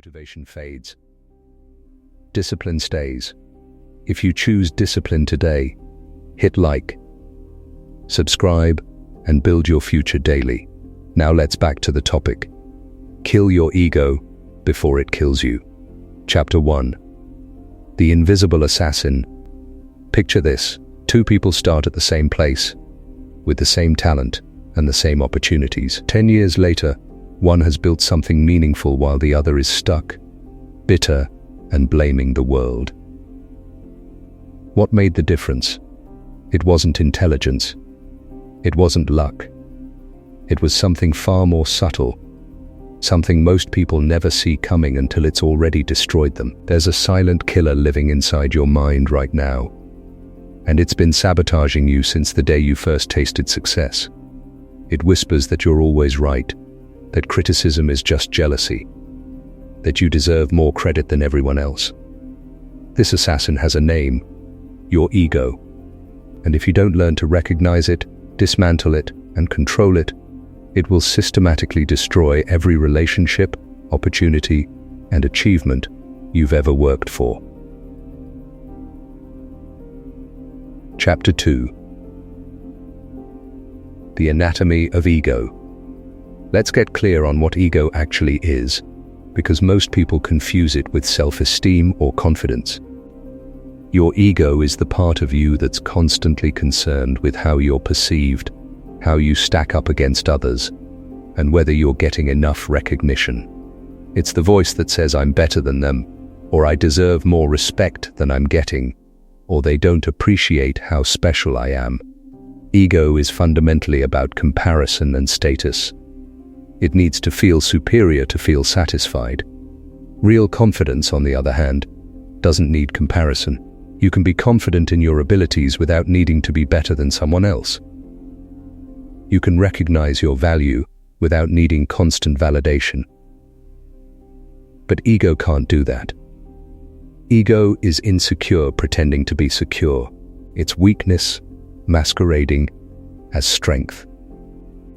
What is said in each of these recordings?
Motivation fades. Discipline stays. If you choose discipline today, hit like, subscribe, and build your future daily. Now let's back to the topic. Kill your ego before it kills you. Chapter 1. The Invisible Assassin. Picture this. Two people start at the same place, with the same talent and the same opportunities. 10 years later, one has built something meaningful while the other is stuck, bitter, and blaming the world. What made the difference? It wasn't intelligence. It wasn't luck. It was something far more subtle, something most people never see coming until it's already destroyed them. There's a silent killer living inside your mind right now, and it's been sabotaging you since the day you first tasted success. It whispers that you're always right, that criticism is just jealousy, that you deserve more credit than everyone else. This assassin has a name: your ego. And if you don't learn to recognize it, dismantle it, and control it, it will systematically destroy every relationship, opportunity, and achievement you've ever worked for. Chapter 2. The Anatomy of Ego. Let's get clear on what ego actually is, because most people confuse it with self-esteem or confidence. Your ego is the part of you that's constantly concerned with how you're perceived, how you stack up against others, and whether you're getting enough recognition. It's the voice that says I'm better than them, or I deserve more respect than I'm getting, or they don't appreciate how special I am. Ego is fundamentally about comparison and status. It needs to feel superior to feel satisfied. Real confidence, on the other hand, doesn't need comparison. You can be confident in your abilities without needing to be better than someone else. You can recognize your value without needing constant validation. But ego can't do that. Ego is insecure pretending to be secure. It's weakness masquerading as strength.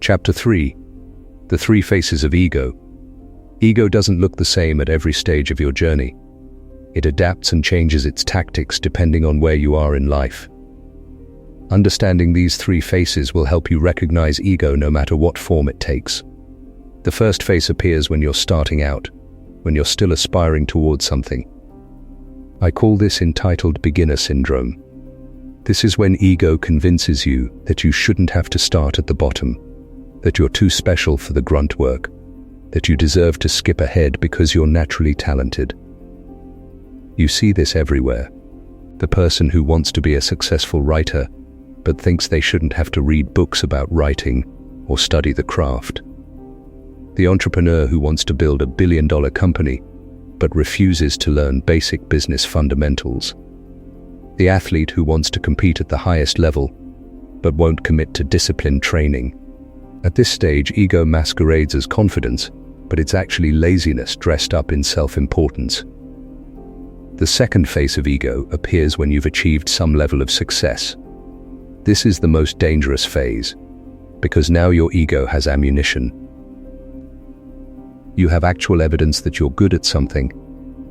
Chapter 3. The Three Faces of Ego. Ego doesn't look the same at every stage of your journey. It adapts and changes its tactics depending on where you are in life. Understanding these three faces will help you recognize ego no matter what form it takes. The first face appears when you're starting out, when you're still aspiring towards something. I call this entitled beginner syndrome. This is when ego convinces you that you shouldn't have to start at the bottom, that you're too special for the grunt work, that you deserve to skip ahead because you're naturally talented. You see this everywhere. The person who wants to be a successful writer but thinks they shouldn't have to read books about writing or study the craft. The entrepreneur who wants to build a billion-dollar company but refuses to learn basic business fundamentals. The athlete who wants to compete at the highest level but won't commit to disciplined training. At this stage, ego masquerades as confidence, but it's actually laziness dressed up in self-importance. The second face of ego appears when you've achieved some level of success. This is the most dangerous phase, because now your ego has ammunition. You have actual evidence that you're good at something,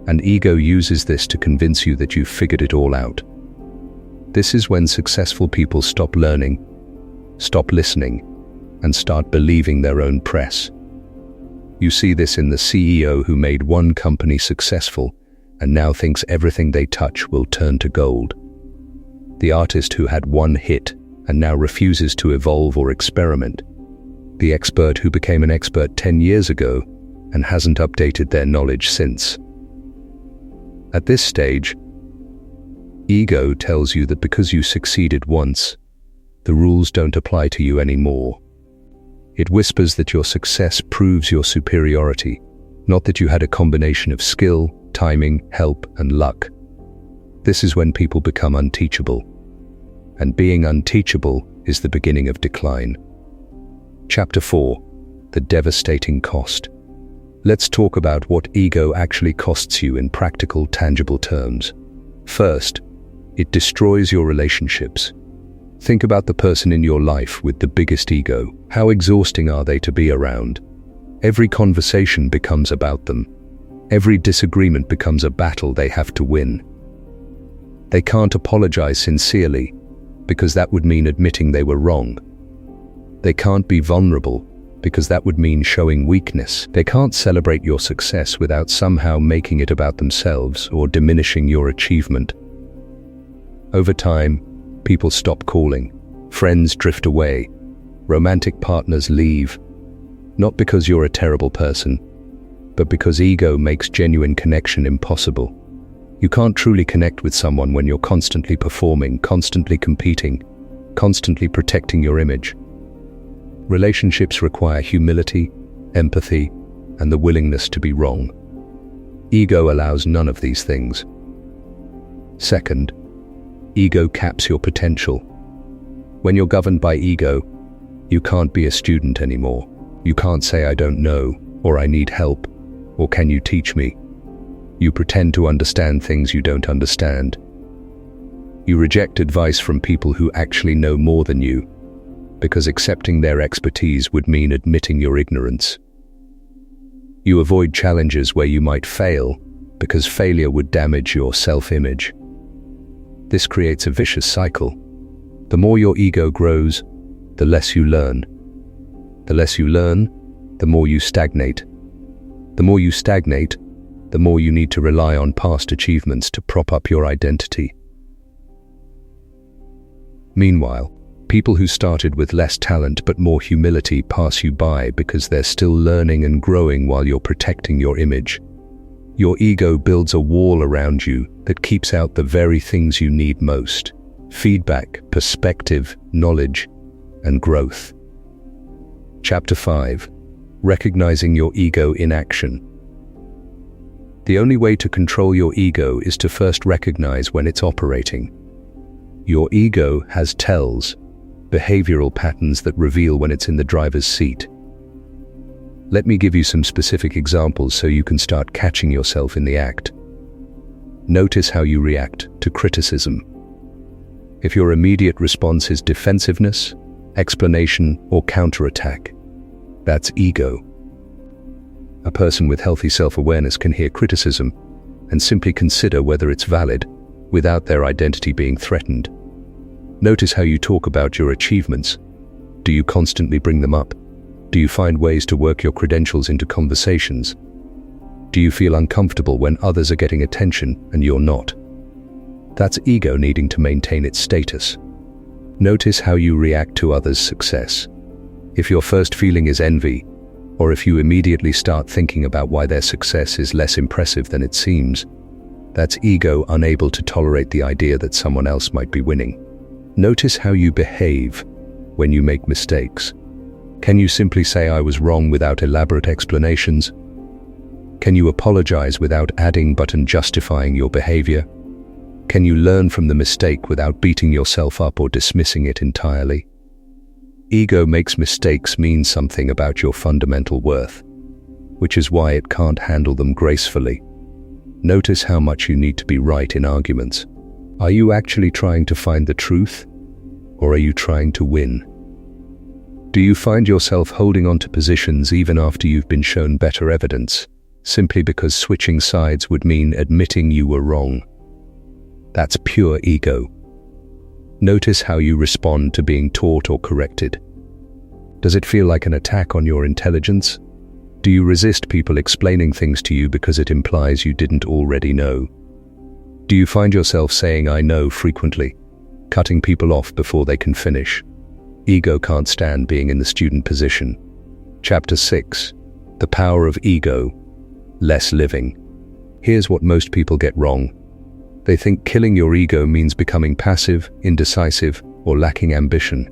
and ego uses this to convince you that you've figured it all out. This is when successful people stop learning, stop listening, and start believing their own press. You see this in the CEO who made one company successful and now thinks everything they touch will turn to gold. The artist who had one hit and now refuses to evolve or experiment. The expert who became an expert 10 years ago and hasn't updated their knowledge since. At this stage, ego tells you that because you succeeded once, the rules don't apply to you anymore. It whispers that your success proves your superiority, not that you had a combination of skill, timing, help, and luck. This is when people become unteachable. And being unteachable is the beginning of decline. Chapter 4. The Devastating Cost. Let's talk about what ego actually costs you in practical, tangible terms. First, it destroys your relationships. Think about the person in your life with the biggest ego. How exhausting are they to be around? Every conversation becomes about them. Every disagreement becomes a battle they have to win. They can't apologize sincerely, because that would mean admitting they were wrong. They can't be vulnerable, because that would mean showing weakness. They can't celebrate your success without somehow making it about themselves or diminishing your achievement. Over time, people stop calling, friends drift away, romantic partners leave, not because you're a terrible person, but because ego makes genuine connection impossible. You can't truly connect with someone when you're constantly performing, constantly competing, constantly protecting your image. Relationships require humility, empathy, and the willingness to be wrong. Ego allows none of these things. Second, ego caps your potential. When you're governed by ego, you can't be a student anymore. You can't say, "I don't know," or "I need help," or "Can you teach me?" You pretend to understand things you don't understand. You reject advice from people who actually know more than you, because accepting their expertise would mean admitting your ignorance. You avoid challenges where you might fail, because failure would damage your self-image. This creates a vicious cycle. The more your ego grows, the less you learn. The less you learn, the more you stagnate. The more you stagnate, the more you need to rely on past achievements to prop up your identity. Meanwhile, people who started with less talent but more humility pass you by because they're still learning and growing while you're protecting your image. Your ego builds a wall around you that keeps out the very things you need most: feedback, perspective, knowledge, and growth. Chapter 5. Recognizing your ego in action. The only way to control your ego is to first recognize when it's operating. Your ego has tells, behavioral patterns that reveal when it's in the driver's seat. Let me give you some specific examples so you can start catching yourself in the act. Notice how you react to criticism. If your immediate response is defensiveness, explanation, or counterattack, that's ego. A person with healthy self-awareness can hear criticism and simply consider whether it's valid without their identity being threatened. Notice how you talk about your achievements. Do you constantly bring them up? Do you find ways to work your credentials into conversations? Do you feel uncomfortable when others are getting attention and you're not? That's ego needing to maintain its status. Notice how you react to others' success. If your first feeling is envy, or if you immediately start thinking about why their success is less impressive than it seems, that's ego unable to tolerate the idea that someone else might be winning. Notice how you behave when you make mistakes. Can you simply say "I was wrong" without elaborate explanations? Can you apologize without adding but and justifying your behavior? Can you learn from the mistake without beating yourself up or dismissing it entirely? Ego makes mistakes mean something about your fundamental worth, which is why it can't handle them gracefully. Notice how much you need to be right in arguments. Are you actually trying to find the truth, or are you trying to win? Do you find yourself holding on to positions even after you've been shown better evidence, simply because switching sides would mean admitting you were wrong? That's pure ego. Notice how you respond to being taught or corrected. Does it feel like an attack on your intelligence? Do you resist people explaining things to you because it implies you didn't already know? Do you find yourself saying "I know" frequently, cutting people off before they can finish? Ego can't stand being in the student position. Chapter 6. The power of ego. Less living. Here's what most people get wrong. They think killing your ego means becoming passive, indecisive, or lacking ambition.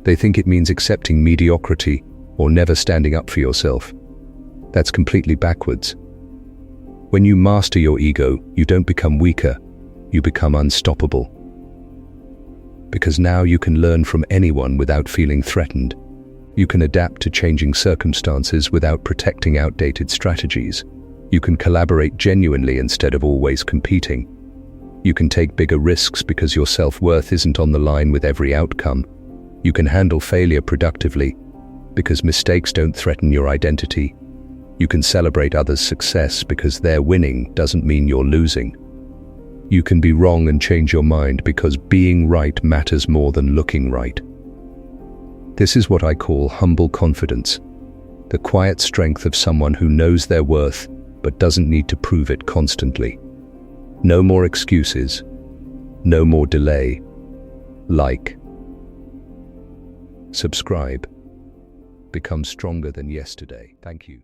They think it means accepting mediocrity or never standing up for yourself. That's completely backwards. When you master your ego, you don't become weaker, you become unstoppable. Because now you can learn from anyone without feeling threatened. You can adapt to changing circumstances without protecting outdated strategies. You can collaborate genuinely instead of always competing. You can take bigger risks because your self-worth isn't on the line with every outcome. You can handle failure productively because mistakes don't threaten your identity. You can celebrate others' success because their winning doesn't mean you're losing. You can be wrong and change your mind because being right matters more than looking right. This is what I call humble confidence, the quiet strength of someone who knows their worth but doesn't need to prove it constantly. No more excuses, no more delay. Like, subscribe, become stronger than yesterday. Thank you.